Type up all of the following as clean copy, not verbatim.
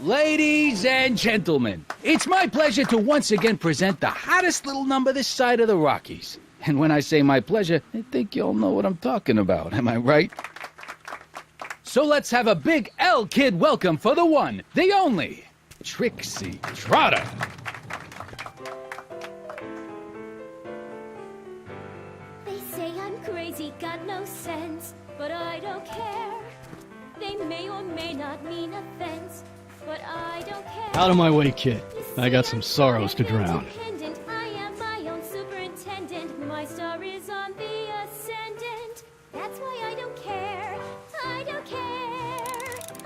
Ladies and gentlemen, it's my pleasure to once again present the hottest little number this side of the Rockies. And when I say my pleasure, I think you all know what I'm talking about, am I right? So let's have a big L-Kid welcome for the one, the only, Trixie Trotter. They say I'm crazy, got no sense, but I don't care. They may or may not mean offense, but I don't care. Out of my way, kid. I got some sorrows to drown. I am my own superintendent. My star is on the ascendant. That's why I don't care. I don't care.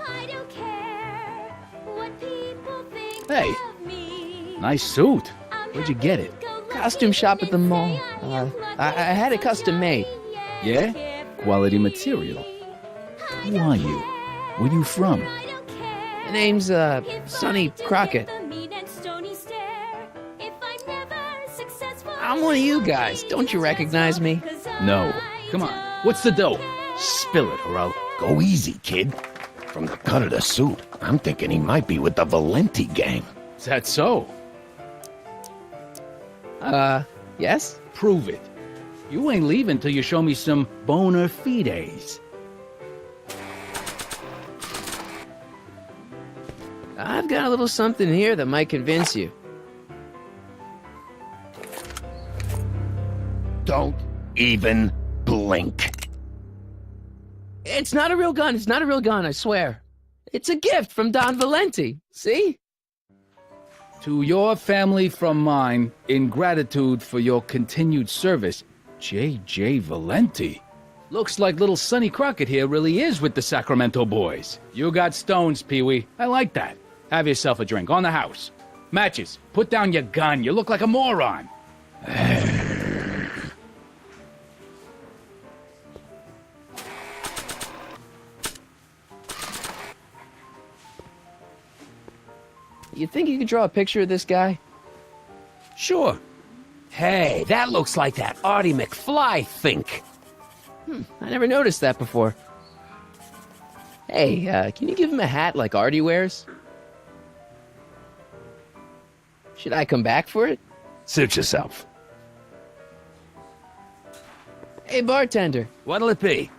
I don't care what people think Hey, of me. nice suit. Where'd you get it? Costume shop at the mall. I had it custom made. Yeah? Quality material. Who are you? Where you from? My name's, Sonny Crockett. I'm one of you guys. Don't you recognize me? No. Come on. What's the dough? Spill it, or I'll... Go easy, kid. From the cut of the suit, I'm thinking he might be with the Valenti gang. Is that so? Yes? Prove it. You ain't leaving till you show me some bona fides. I've got a little something here that might convince you. Don't even blink. It's not a real gun. It's not a real gun, I swear. It's a gift from Don Valenti. See? To your family from mine, in gratitude for your continued service, J.J. Valenti. Looks like little Sonny Crockett here really is with the Sacramento boys. You got stones, Pee-wee. I like that. Have yourself a drink on the house. Matches. Put down your gun. You look like a moron. You think you could draw a picture of this guy? Sure. Hey, that looks like that Artie McFly think. I never noticed that before. Hey, can you give him a hat like Artie wears? Should I come back for it? Suit yourself. Hey, bartender. What'll it be?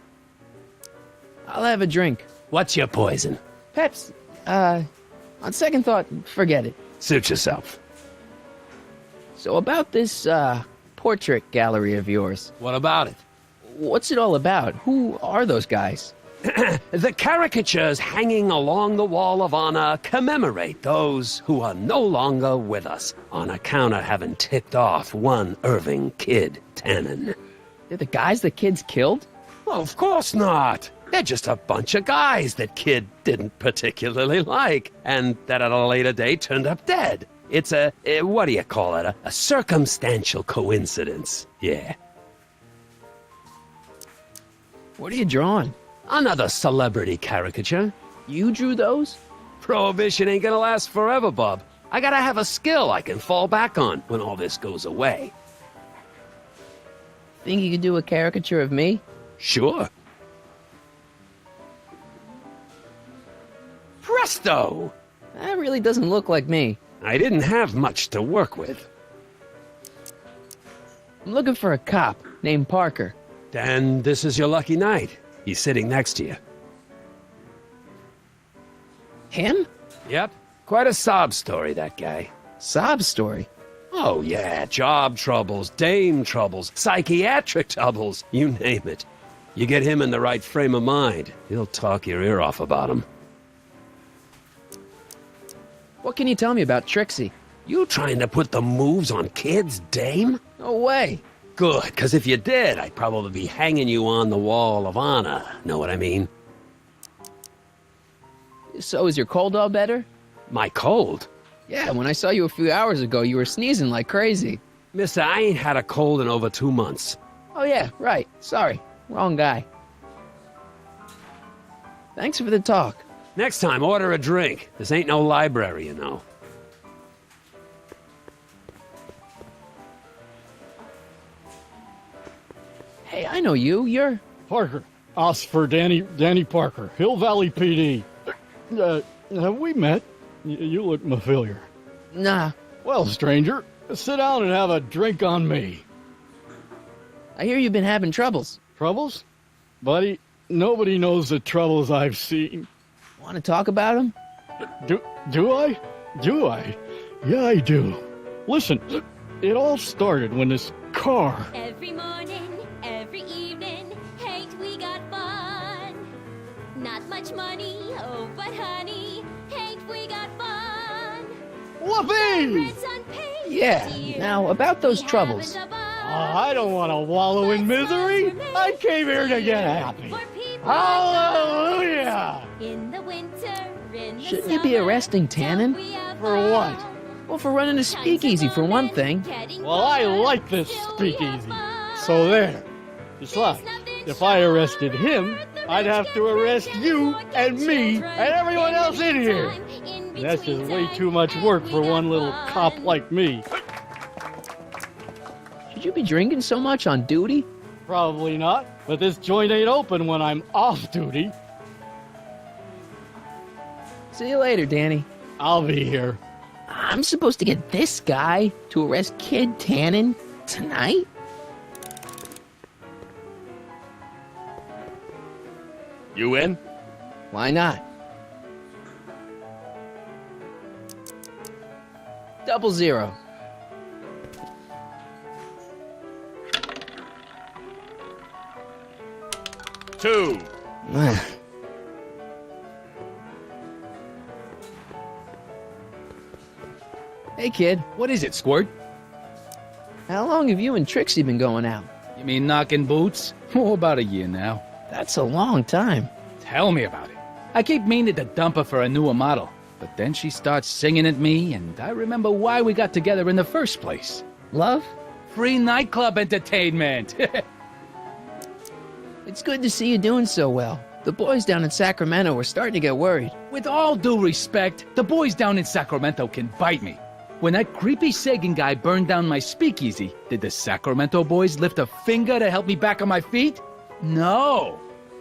I'll have a drink. What's your poison? Peps, on second thought, forget it. Suit yourself. So about this, portrait gallery of yours. What about it? What's it all about? Who are those guys? The caricatures hanging along the Wall of Honor commemorate those who are no longer with us on account of having ticked off one Irving Kid Tannen. They're the guys the kids killed? Well, of course not. They're just a bunch of guys that Kid didn't particularly like, and that at a later date turned up dead. It's what do you call it? A circumstantial coincidence. Yeah. What are you drawing? Another celebrity caricature. You drew those? Prohibition ain't gonna last forever, bub. I gotta have a skill I can fall back on when all this goes away. Think you could do a caricature of me? Sure. Presto! That really doesn't look like me. I didn't have much to work with. I'm looking for a cop named Parker. Then this is your lucky night. He's sitting next to you. Him? Yep. Quite a sob story, that guy. Sob story. Oh, yeah. Job troubles, dame troubles, psychiatric troubles, you name it. You get him in the right frame of mind, he'll talk your ear off about him. What can you tell me about Trixie? You trying to put the moves on kids, dame? No way. Good, because if you did, I'd probably be hanging you on the Wall of Honor. Know what I mean? So is your cold all better? My cold? Yeah, when I saw you a few hours ago, you were sneezing like crazy. Mister, I ain't had a cold in over 2 months. Oh yeah, right. Sorry. Wrong guy. Thanks for the talk. Next time, order a drink. This ain't no library, you know. Hey, I know you. You're... Parker. Us for Danny Parker. Hill Valley PD. Have we met? You look familiar. Nah, Well, stranger, sit down and have a drink on me. I hear you've been having troubles. Troubles? Buddy, nobody knows the troubles I've seen. Want to talk about them? Do I? Do I? Yeah, I do. Listen, it all started when this car... Every morning, every evening, ain't we got fun? Not much money, oh, but honey, ain't we got fun? Whoopee! Rent's unpaid, Yeah, dear. now about those We troubles. haven't a bar. I don't want to wallow in misery. I came here to get happy. For people Hallelujah! in the winter, in the Shouldn't you be summer, arresting Tannen? don't we have For what? fun? Well, for running a speakeasy, for one thing. Well, I like this speakeasy. So there. Besides, if I arrested him, I'd have to arrest you and me and everyone else in here. That's just way too much work for one little cop like me. Should you be drinking so much on duty? Probably not, but this joint ain't open when I'm off duty. See you later, Danny. I'll be here. I'm supposed to get this guy to arrest Kid Tannen tonight? You in? Why not? 00. 2. Hey, kid. What is it, Squirt? How long have you and Trixie been going out? You mean knocking boots? Oh, about a year now. That's a long time. Tell me about it. I keep meaning to dump her for a newer model, but then she starts singing at me, and I remember why we got together in the first place. Love? Free nightclub entertainment. It's good to see you doing so well. The boys down in Sacramento were starting to get worried. With all due respect, the boys down in Sacramento can bite me. When that creepy Sagan guy burned down my speakeasy, did the Sacramento boys lift a finger to help me back on my feet? No.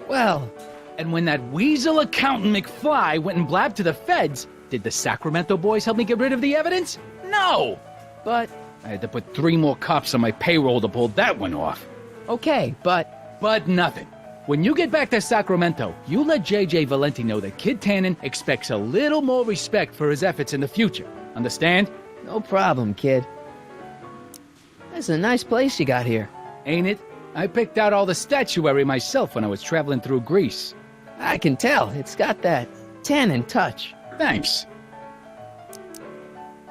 Well, And when that weasel accountant McFly went and blabbed to the feds, did the Sacramento boys help me get rid of the evidence? No. but, I had to put 3 more cops on my payroll to pull that one off. okay, but, But nothing. When you get back to Sacramento, you let J.J. Valenti know that Kid Tannen expects a little more respect for his efforts in the future. Understand? no problem, kid. That's a nice place you got here. Ain't it? I picked out all the statuary myself when I was traveling through Greece. I can tell, it's got that Tannen touch. Thanks.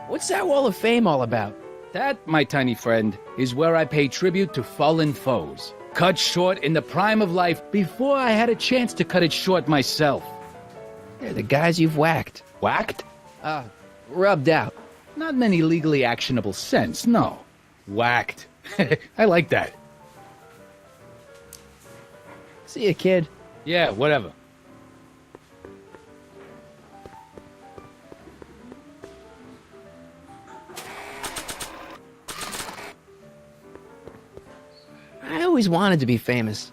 What's that wall of fame all about? That, my tiny friend, is where I pay tribute to fallen foes. Cut short in the prime of life before I had a chance to cut it short myself. They're the guys you've whacked. Whacked? Rubbed out. Not in any legally actionable sense, no. Whacked. I like that. See ya, kid. Yeah, whatever. I always wanted to be famous.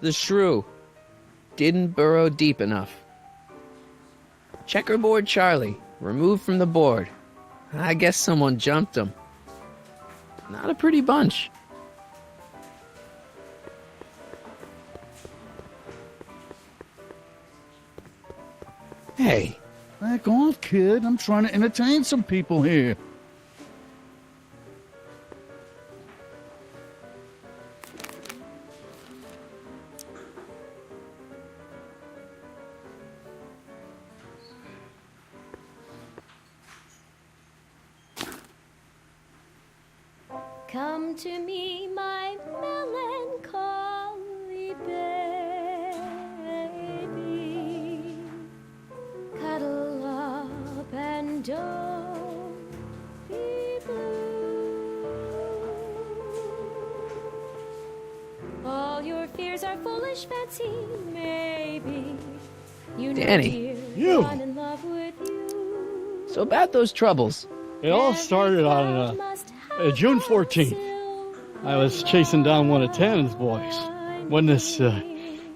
The shrew didn't burrow deep enough. Checkerboard Charlie, removed from the board. I guess someone jumped him. Not a pretty bunch. Hey, Back off, kid. I'm trying to entertain some people here. Come to me, my melancholy baby. Cuddle up and don't be blue. All your fears are foolish fancy, maybe. You know, Danny. dear, You. I'm in love with you. so about those troubles. It all started on June 14th. I was chasing down one of Tannen's boys when this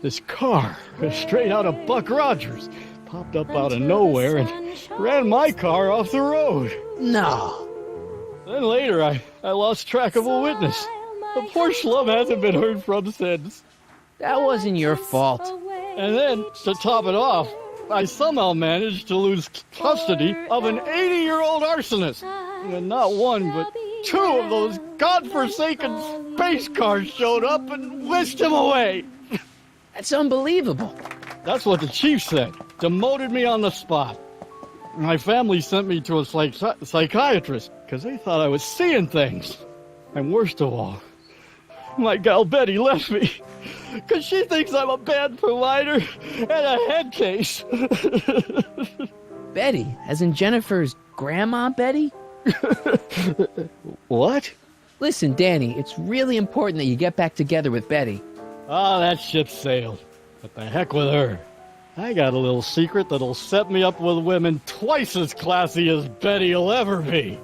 This car, straight out of Buck Rogers, popped up out of nowhere and ran my car off the road. No. Then later, I lost track of a witness. The poor schlub hasn't been heard from since. That wasn't your fault. And then, to top it off, I somehow managed to lose custody of an 80-year-old arsonist. And not one, but two of those godforsaken space cars showed up and whisked him away. That's unbelievable. That's what the chief said. Demoted me on the spot. My family sent me to a psychiatrist because they thought I was seeing things. And worst of all, my gal Betty left me because she thinks I'm a bad provider and a head case. Betty, as in Jennifer's grandma Betty? What? Listen, Danny, it's really important that you get back together with Betty. Ah, that ship sailed. But the heck with her. I got a little secret that'll set me up with women twice as classy as Betty will ever be.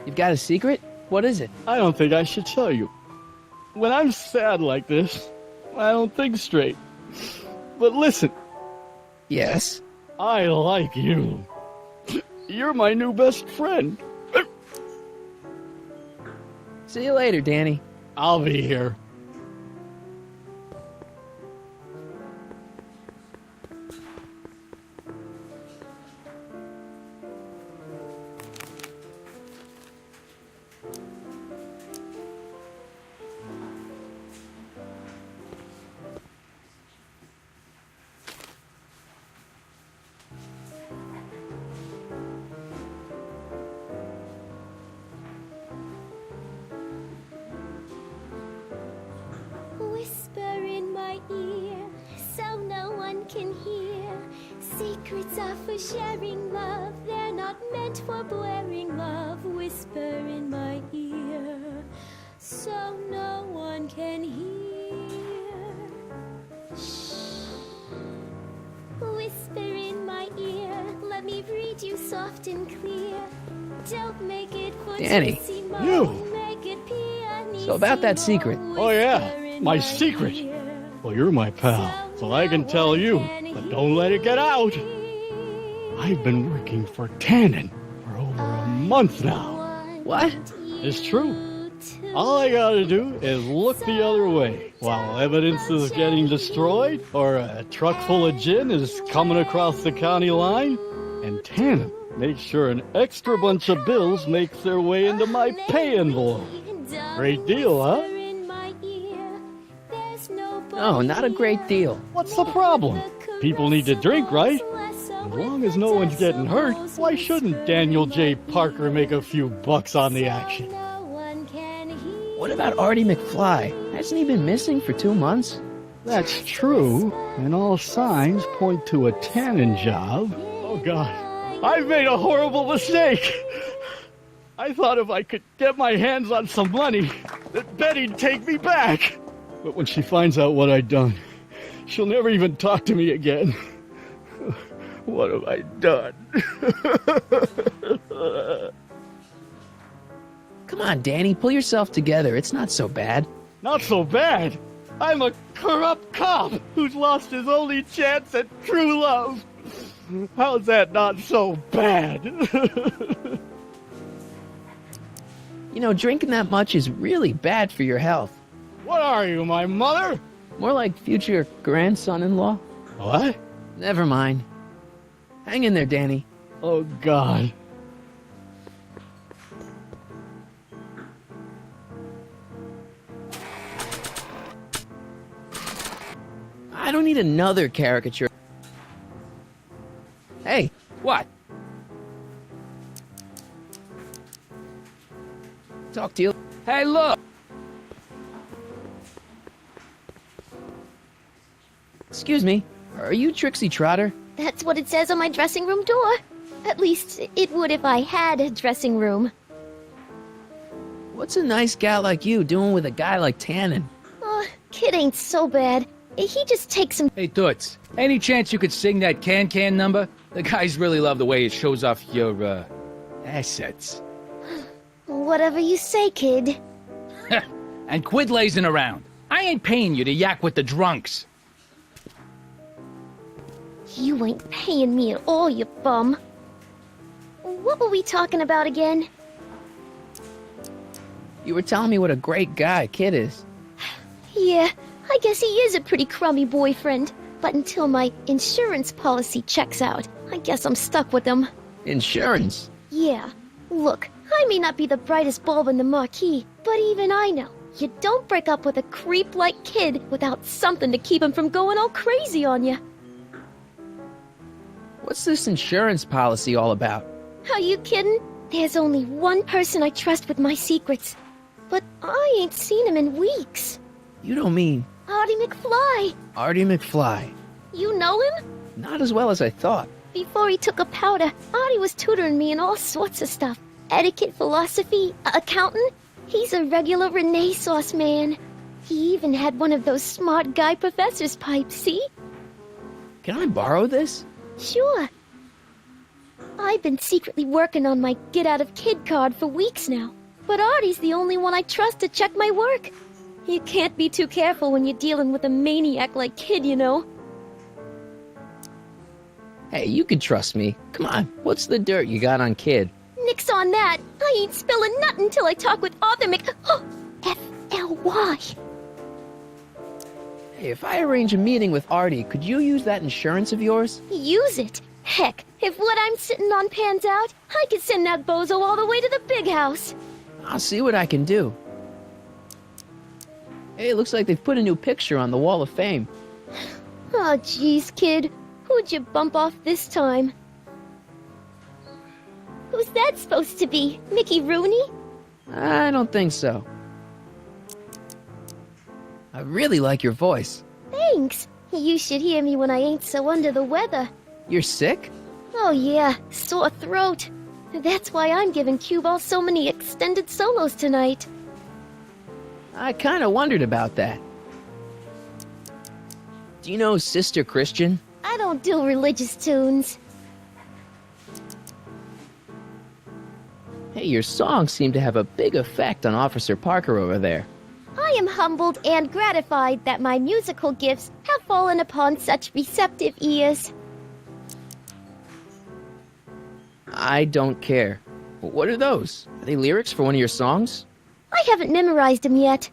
You've got a secret? What is it? I don't think I should tell you. When I'm sad like this, I don't think straight. But listen, Yes? I like you. You're my new best friend. See you later, Danny. I'll be here. Whisper in my ear, so no one can hear. Secrets are for sharing love, they're not meant for blaring love. Whisper in my ear, so no one can hear. Shh. Whisper in my ear, let me read you soft and clear. Don't make it Danny. fortissimo, You. make it pianissimo. So about that secret. Oh yeah, my secret. Well, you're my pal, so I can tell you, but don't let it get out. I've been working for Tannen for over a month now. What? It's true. All I gotta do is look the other way while evidence is getting destroyed or a truck full of gin is coming across the county line, and Tannen makes sure an extra bunch of bills makes their way into my pay envelope. Great deal, huh? No, not a great deal. What's the problem? People need to drink, right? As long as no one's getting hurt, why shouldn't Daniel J. Parker make a few bucks on the action? What about Artie McFly? Hasn't he been missing for 2 months? That's true, and all signs point to a Tannen job. Oh, God. I've made a horrible mistake. I thought if I could get my hands on some money, that Betty'd take me back. But when she finds out what I'd done, she'll never even talk to me again. What have I done? Come on, Danny, pull yourself together. It's not so bad. Not so bad. I'm a corrupt cop who's lost his only chance at true love. How's that not so bad? You know, drinking that much is really bad for your health. What are you, my mother? More like future grandson-in-law. What? Never mind. Hang in there, Danny. Oh, God. I don't need another caricature. Hey, What? talk to you. Hey, look! Excuse me, are you Trixie Trotter? That's what it says on my dressing room door. At least, it would if I had a dressing room. What's a nice gal like you doing with a guy like Tannen? Oh, kid ain't so bad. He just takes some... Hey, Toots, any chance you could sing that can number? The guys really love the way it shows off your, assets. Whatever you say, kid. And quit lazing around. I I ain't paying you to yak with the drunks. You ain't paying me at all, you bum. What were we talking about again? You were telling me what a great guy Kid is. Yeah, I guess he is a pretty crummy boyfriend. But until my insurance policy checks out, I guess I'm stuck with him. Insurance? Yeah. Look, I may not be the brightest bulb in the marquee, but even I know you don't break up with a creep like Kid without something to keep him from going all crazy on you. What's this insurance policy all about? Are you kidding? There's only one person I trust with my secrets. But I ain't seen him in weeks. You don't mean Artie McFly. Artie McFly? You know him? Not as well as I thought. Before he took a powder, Artie was tutoring me in all sorts of stuff. Etiquette, philosophy, accounting. He's a regular Renaissance man. He even had one of those smart guy professor's pipes, see? Can I borrow this? Sure. I've been secretly working on my Get Out of Kid card for weeks now. But Artie's the only one I trust to check my work. You can't be too careful when you're dealing with a maniac like Kid, you know. Hey, you can trust me. Come on, what's the dirt you got on Kid? Nix on that. I ain't spilling nothing till I talk with Arthur F-L-Y. Hey, if I arrange a meeting with Artie, could you use that insurance of yours? Use it. Heck, if what I'm sitting on pans out, I could send that bozo all the way to the big house. I'll see what I can do. Hey, it looks like they've put a new picture on the Wall of Fame. Oh, jeez, Kid. Who'd you bump off this time? Who's that supposed to be? Mickey Rooney? I don't think so. I really like your voice. Thanks. You should hear me when I ain't so under the weather. You're sick? Oh yeah, sore throat. That's why I'm giving Cue Ball so many extended solos tonight. I kind of wondered about that. Do you know Sister Christian? I don't do religious tunes. Hey, your songs seem to have a big effect on Officer Parker over there. I am humbled and gratified that my musical gifts have fallen upon such receptive ears. I don't care. What are those? Are they lyrics for one of your songs? I haven't memorized them yet.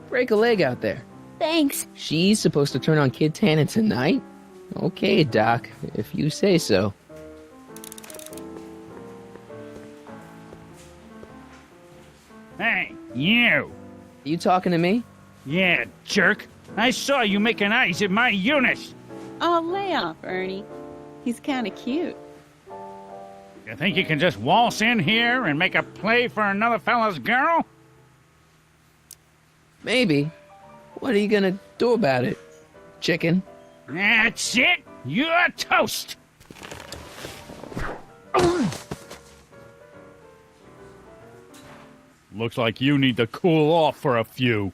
Break a leg out there. Thanks. She's supposed to turn on Kid Tannen tonight? Okay, Doc, if you say so. Hey, you! You talking to me? Yeah, jerk. I saw you making eyes at my Eunice. Oh, lay off, Ernie. He's kind of cute. You think you can just waltz in here and make a play for another fella's girl? Maybe. What are you gonna do about it, chicken? That's it. You're toast. Looks like you need to cool off for a few.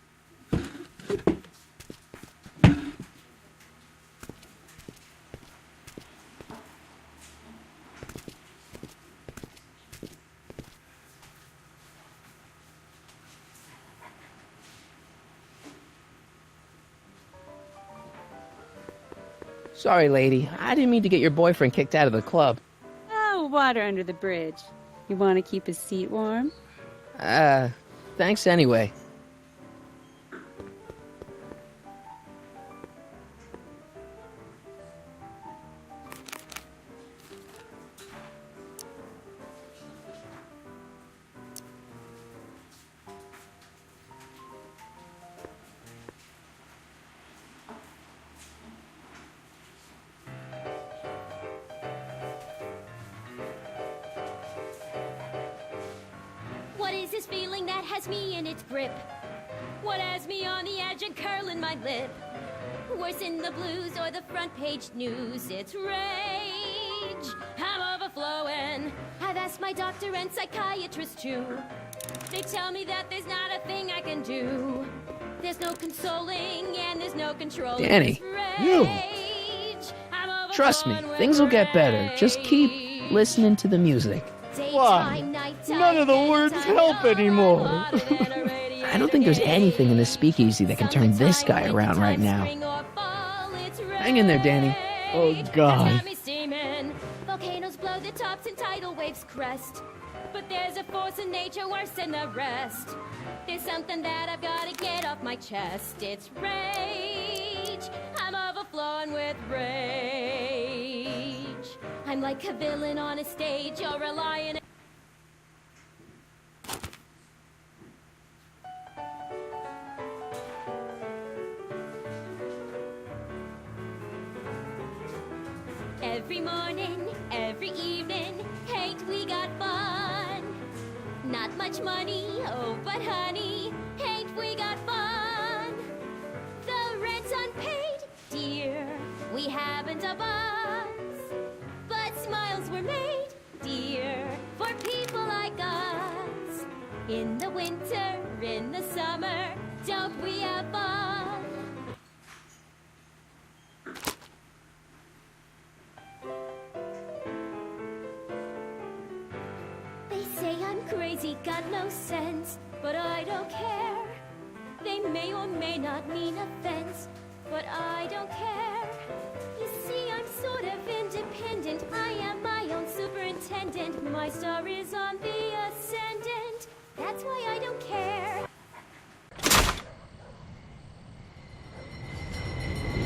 Sorry, lady. I didn't mean to get your boyfriend kicked out of the club. Oh, water under the bridge. You want to keep his seat warm? Thanks anyway. What is this feeling that has me in its grip? What has me on the edge and curling my lip? Worse in the blues or the front page news, it's rage. I'm overflowing. I've asked my doctor and psychiatrist too. They tell me that there's not a thing I can do. There's no consoling and there's no controlling. Danny, you. Trust me, things will get better. Just keep listening to the music. Why? None of the words help anymore. I don't think there's anything in this speakeasy that can turn this guy around right now. Hang in there, Danny. Oh, God. Volcanoes blow the tops and tidal waves crest. But there's a force in nature worse than the rest. There's something that I've got to get off my chest. It's rage. I'm overflowing with rage. I'm like a villain on a stage. You're a lion. Every morning, every evening, ain't we got fun? Not much money, oh, but honey, ain't we got fun? The rent's unpaid, dear, we haven't a buzz. But smiles were made, dear, for people like us. In the winter, in the summer, don't we have fun? They say I'm crazy, got no sense, but I don't care. They may or may not mean offense, but I don't care. You see, I'm sort of independent. I am my own superintendent. My star is on the ascendant. That's why I don't care.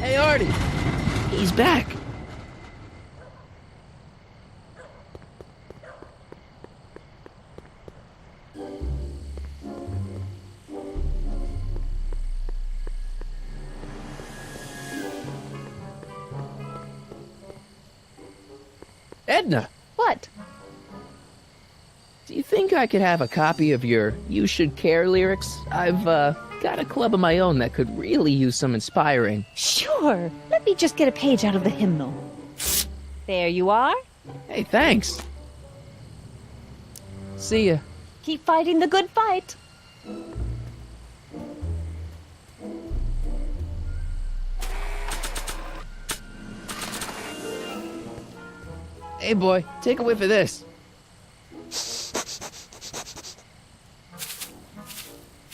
Hey, Artie! He's back! Edna! What? Do you think I could have a copy of your You Should Care lyrics? I've, got a club of my own that could really use some inspiring. Sure. Let me just get a page out of the hymnal. There you are. Hey, thanks! See ya. Keep fighting the good fight. Hey, boy, take a whiff of this.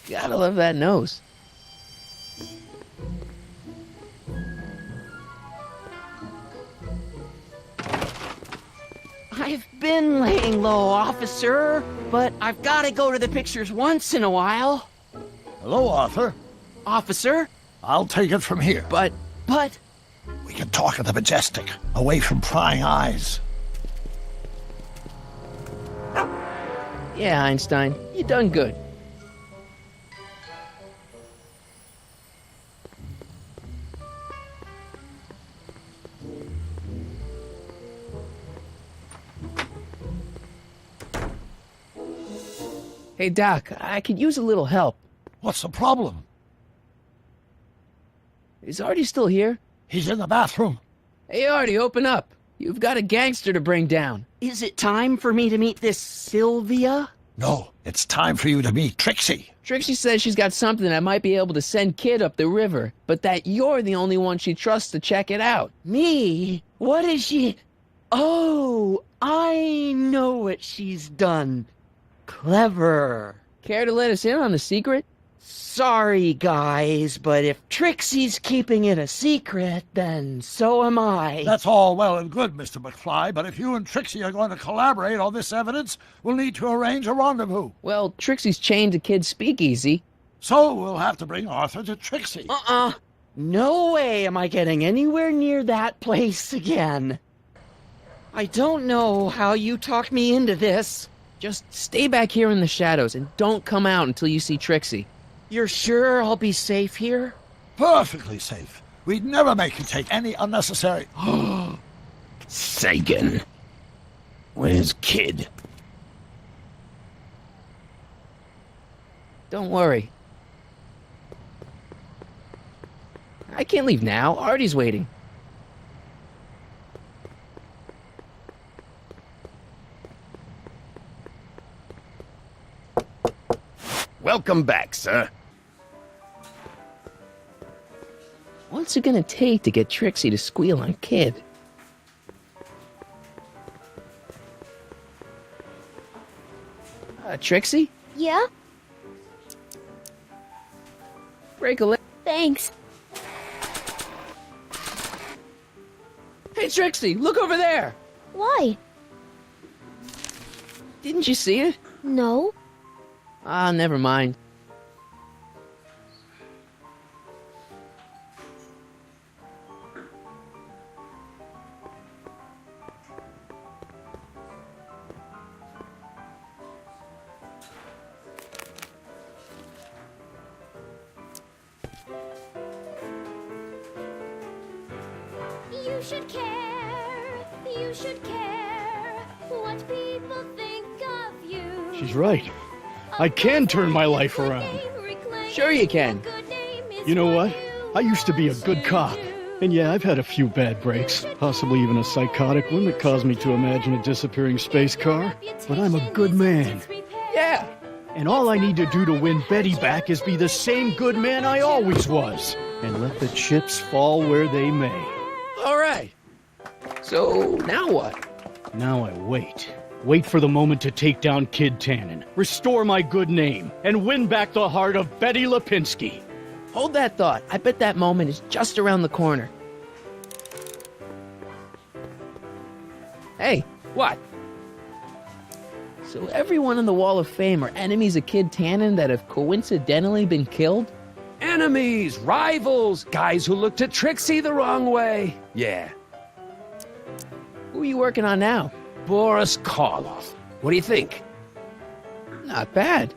Gotta love that nose. I've been laying low, officer, but I've got to go to the pictures once in a while. Hello, Arthur. Officer? I'll take it from here. But... We can talk at the Majestic, away from prying eyes. Yeah, Einstein, you done good. Hey, Doc, I could use a little help. What's the problem? Is Artie still here? He's in the bathroom. Hey, Artie, open up. You've got a gangster to bring down. is it time for me to meet this Sylvia? No, it's time for you to meet Trixie. Trixie says she's got something that might be able to send Kid up the river, but that you're the only one she trusts to check it out. Me? What is she... Oh, I know what she's done. Clever. Care to let us in on the secret? Sorry, guys, but if Trixie's keeping it a secret, then so am I. That's all well and good, Mr. McFly, but if you and Trixie are going to collaborate on this evidence, we'll need to arrange a rendezvous. Well, Trixie's chained to Kid's speakeasy. So we'll have to bring Arthur to Trixie. No way am I getting anywhere near that place again. I don't know how you talked me into this. Just stay back here in the shadows and don't come out until you see Trixie. You're sure I'll be safe here? Perfectly safe. We'd never make you take any unnecessary... Sagan. Where's Kid? Don't worry. I can't leave now. Artie's waiting. Welcome back, sir. What's it gonna take to get Trixie to squeal on Kid? Trixie? Yeah? Break a leg. Thanks. Hey, Trixie, look over there. Why? Didn't you see it? No. Ah, never mind. You should care. You should care what people think of you. She's right. I can turn my life around. Sure you can. You know what? I used to be a good cop. And yeah, I've had a few bad breaks, possibly even a psychotic one that caused me to imagine a disappearing space car. But I'm a good man. Yeah. And all I need to do to win Betty back is be the same good man I always was. And let the chips fall where they may. All right. So, now what? Now I wait. Wait for the moment to take down Kid Tannen, restore my good name, and win back the heart of Betty Lipinski. Hold that thought. I bet that moment is just around the corner. Hey, What? so everyone on the Wall of Fame are enemies of Kid Tannen that have coincidentally been killed? Enemies, rivals, guys who looked at Trixie the wrong way. Yeah. Who are you working on now? Boris Karloff. What do you think? Not bad.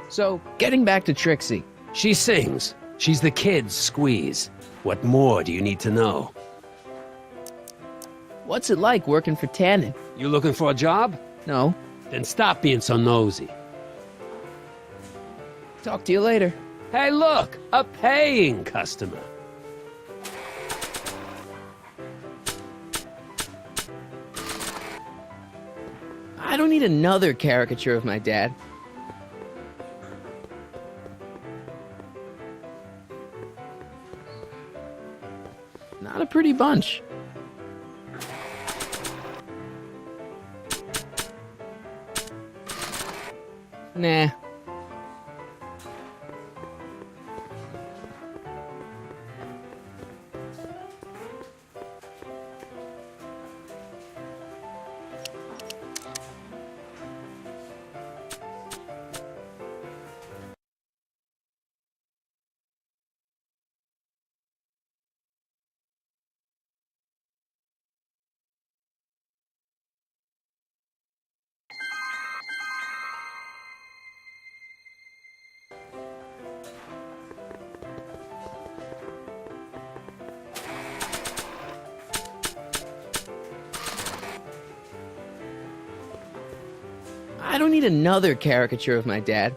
So, getting back to Trixie. She sings. She's the kid's squeeze. What more do you need to know? What's it like working for Tannen? You looking for a job? No. Then stop being so nosy. Talk to you later. Hey, look! A paying customer. I don't need another caricature of my dad. Not a pretty bunch. Nah. I don't need another caricature of my dad.